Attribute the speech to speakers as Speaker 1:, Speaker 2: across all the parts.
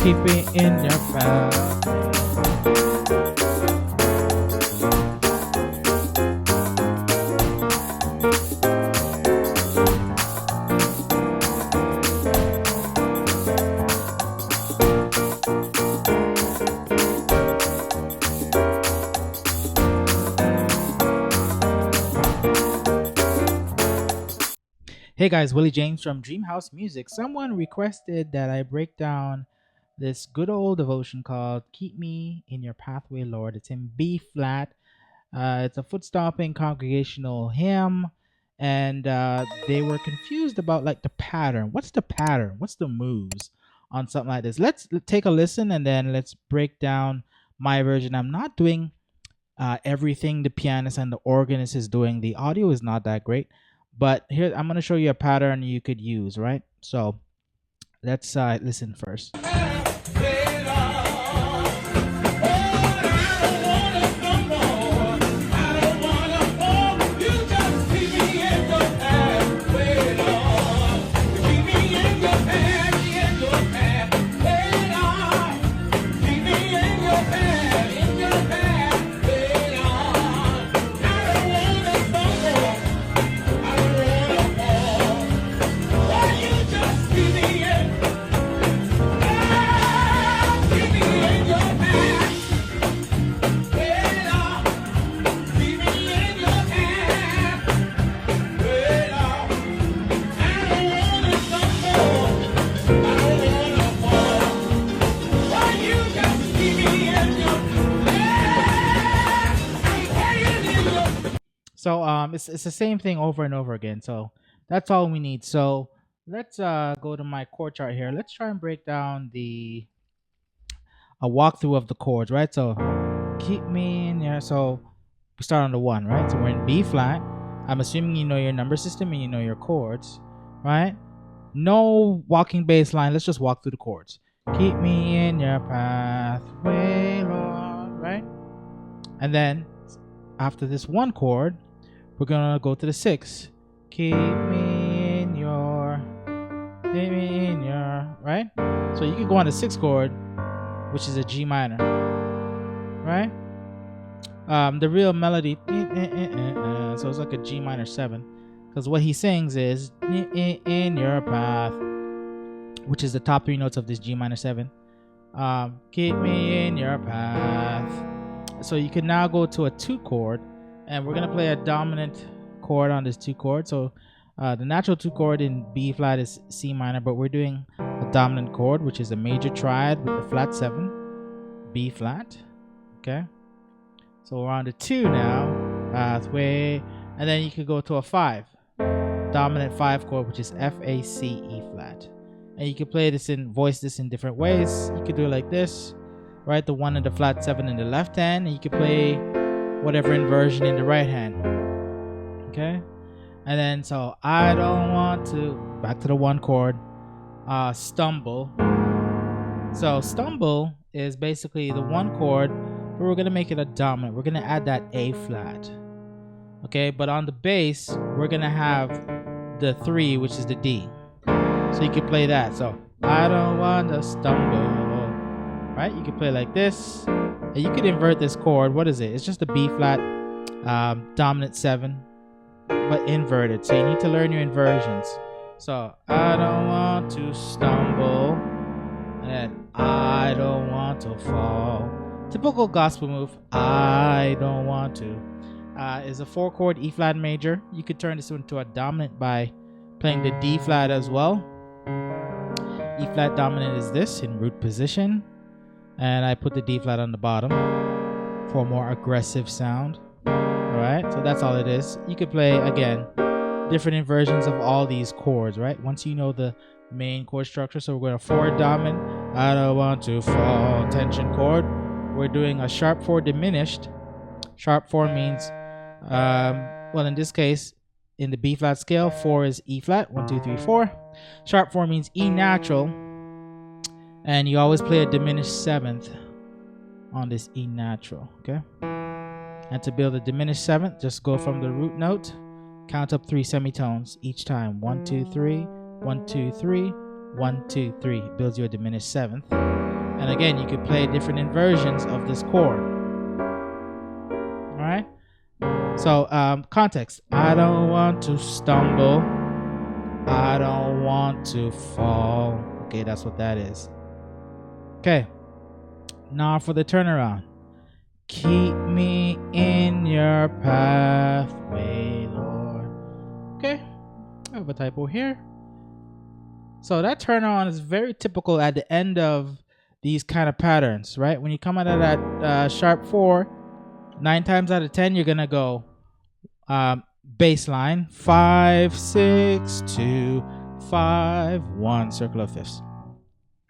Speaker 1: keep me in your path. Hey guys, Willie James from DreamHouse Music. Someone requested that I break down this good old devotion called Keep Me in Your Pathway, Lord. It's in B flat. It's a foot stomping congregational hymn. And they were confused about like the pattern. What's the pattern? What's the moves on something like this? Let's take a listen and then let's break down my version. I'm not doing everything the pianist and the organist is doing. The audio is not that great. But here, I'm going to show you a pattern you could use, right? So let's listen first. So it's the same thing over and over again. So that's all we need. So let's go to my chord chart here. Let's try and break down a walkthrough of the chords, right? So keep me in here. So we start on the 1, right? So we're in B flat. I'm assuming you know your number system and you know your chords, right? No walking bass line. Let's just walk through the chords. Keep me in your pathway, Lord, right? And then after this 1 chord, we're gonna go to the 6. Keep me in your, right? So you can go on the 6th chord, which is a G minor, right? The real melody, so it's like a G minor 7, because what he sings is in your path, which is the top 3 notes of this G minor 7. Keep me in your path. So you can now go to a 2 chord, and we're gonna play a dominant chord on this 2 chord. So the natural 2 chord in B flat is C minor, but we're doing a dominant chord, which is a major triad with the flat 7, B flat. Okay, so we're on the 2 now, pathway, and then you could go to a 5, dominant 5 chord, which is F A C E flat, and you can play this voice this in different ways. You could do it like this, right? The 1 and the flat 7 in the left hand, and you can play whatever inversion in the right hand. Okay, and then so I don't want to, back to the 1 chord, stumble. So stumble is basically the 1 chord, but we're gonna make it a dominant. We're gonna add that A flat. Okay, but on the bass we're gonna have the 3, which is the D. So you can play that. So I don't want to stumble, right? You can play like this, and you could invert this chord. What is it? It's just a B flat dominant 7, but inverted. So you need to learn your inversions. So I don't want to stumble, and I don't want to fall. Typical gospel move. I don't want to is a 4 chord E flat major. You could turn this into a dominant by playing the D flat as well. E flat dominant is this in root position, and I put the D flat on the bottom for a more aggressive sound. Alright, so that's all it is. You could play again different inversions of all these chords, right? Once you know the main chord structure. So we're going to 4 dominant, I don't want to fall, tension chord. We're doing a sharp 4 diminished. Sharp 4 means well, in this case, in the B flat scale, 4 is E flat, 1 2 3 4. Sharp 4 means E natural, and you always play a diminished 7th on this E natural. Okay, and to build a diminished 7th, just go from the root note, count up 3 semitones each time. 1 2 3, 1 2 3, 1, 2, 3 builds you a diminished seventh. And again, you could play different inversions of this chord. All right. So context. I don't want to stumble. I don't want to fall. Okay, that's what that is. Okay. Now for the turnaround. Keep me in your pathway, Lord. Okay. I have a typo here. So that turnaround is very typical at the end of these kind of patterns, right? When you come out of that sharp 4, 9 times out of 10, you're going to go bass line, 5, 6, 2, 5, 1, circle of fifths.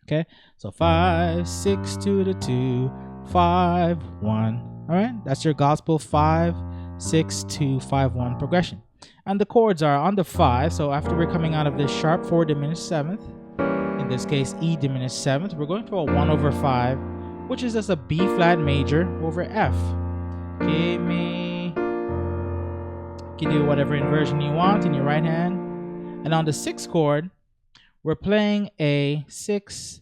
Speaker 1: Okay, so 5, 6, 2 to 2, 5, 1. All right, that's your gospel 5, 6, 2, 5, 1 progression. And the chords are on the 5. So after we're coming out of this sharp 4 diminished 7th, in this case E diminished 7th, we're going to a 1 over 5, which is just a B flat major over F. Give me, you can do whatever inversion you want in your right hand. And on the 6th chord, we're playing a 6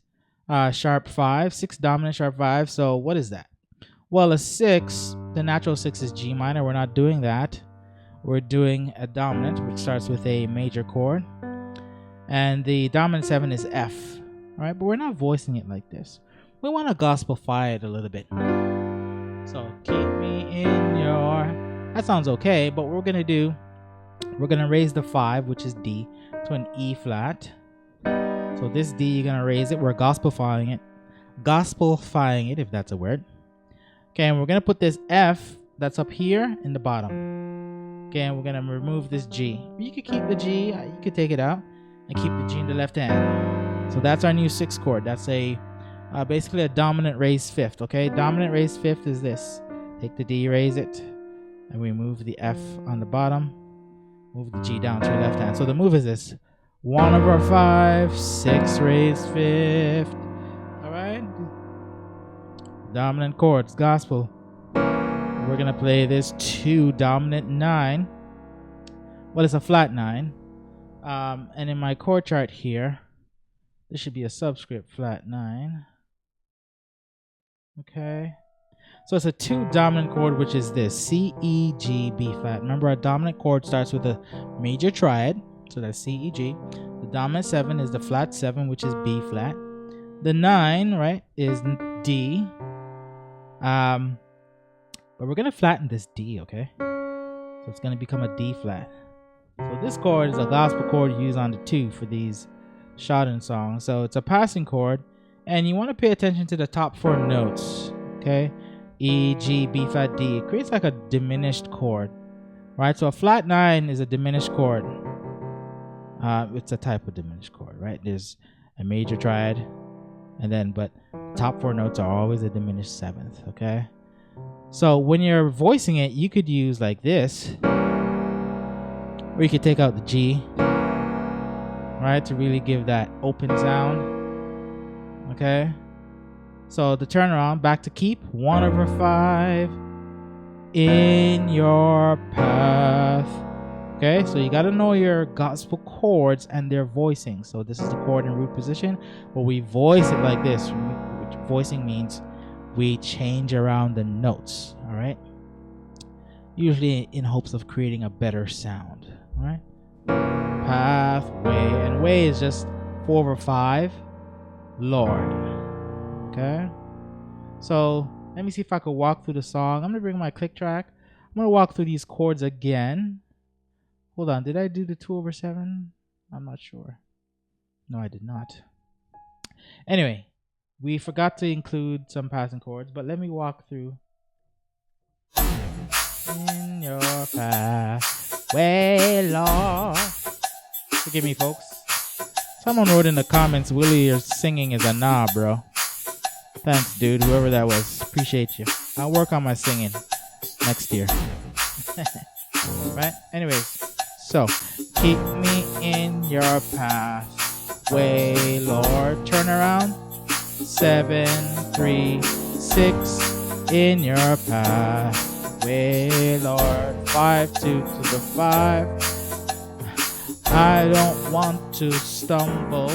Speaker 1: sharp 5, 6 dominant sharp 5. So what is that? Well, a 6, the natural 6 is G minor. We're not doing that. We're doing a dominant, which starts with a major chord. And the dominant 7 is F. All right, but we're not voicing it like this. We want to gospelify it a little bit. So keep me in your... That sounds okay, but what we're going to do, we're going to raise the 5, which is D, to an E flat. So this D, you're going to raise it. We're gospelifying it, if that's a word. Okay, and we're going to put this F that's up here in the bottom. Okay, and we're going to remove this G. You could keep the G, you could take it out, and keep the G in the left hand. So that's our new 6th chord. That's a basically a dominant raised 5th. Okay, dominant raised 5th is this. Take the D, raise it, and we move the F on the bottom. Move the G down to your left hand. So the move is this: 1 over 5, 6 raised 5th. All right. Dominant chords, gospel. We're gonna play this 2 dominant 9. Well, it's a flat 9. And in my chord chart here, this should be a subscript flat 9. Okay. So it's a 2 dominant chord, which is this: C, E, G, B flat. Remember, our dominant chord starts with a major triad. So that's C, E, G. The dominant 7 is the flat 7, which is B flat. The 9, right, is D. But we're going to flatten this D, okay? So it's going to become a D flat. So this chord is a gospel chord used on the 2 for these shouting songs. So it's a passing chord, and you want to pay attention to the top 4 notes, okay? E, G, B flat, D. It creates like a diminished chord, right? So a flat 9 is a diminished chord. It's a type of diminished chord, right? There's a major triad, and then, but top 4 notes are always a diminished 7th, okay? So when you're voicing it, you could use like this, or you could take out the G, right, to really give that open sound, okay? So the turnaround, back to keep, 1 over 5 in your path. Okay, so you got to know your gospel chords and their voicing. So this is the chord in root position, but we voice it like this, which voicing means we change around the notes, all right? Usually in hopes of creating a better sound, all right? Pathway, and way is just 4 over 5, Lord, okay? So let me see if I could walk through the song. I'm going to bring my click track. I'm going to walk through these chords again. Hold on, did I do the 2 over 7? I'm not sure. No, I did not. Anyway, we forgot to include some passing chords, but let me walk through. In your pathway, Lord. Forgive me, folks. Someone wrote in the comments, Willie, your singing is a nah, bro. Thanks, dude, whoever that was. Appreciate you. I'll work on my singing next year. Right? Anyways. So, keep me in your pathway, Lord. Turn around. 7, 3, 6 in your pathway, Lord. 5, 2 to the 5. I don't want to stumble.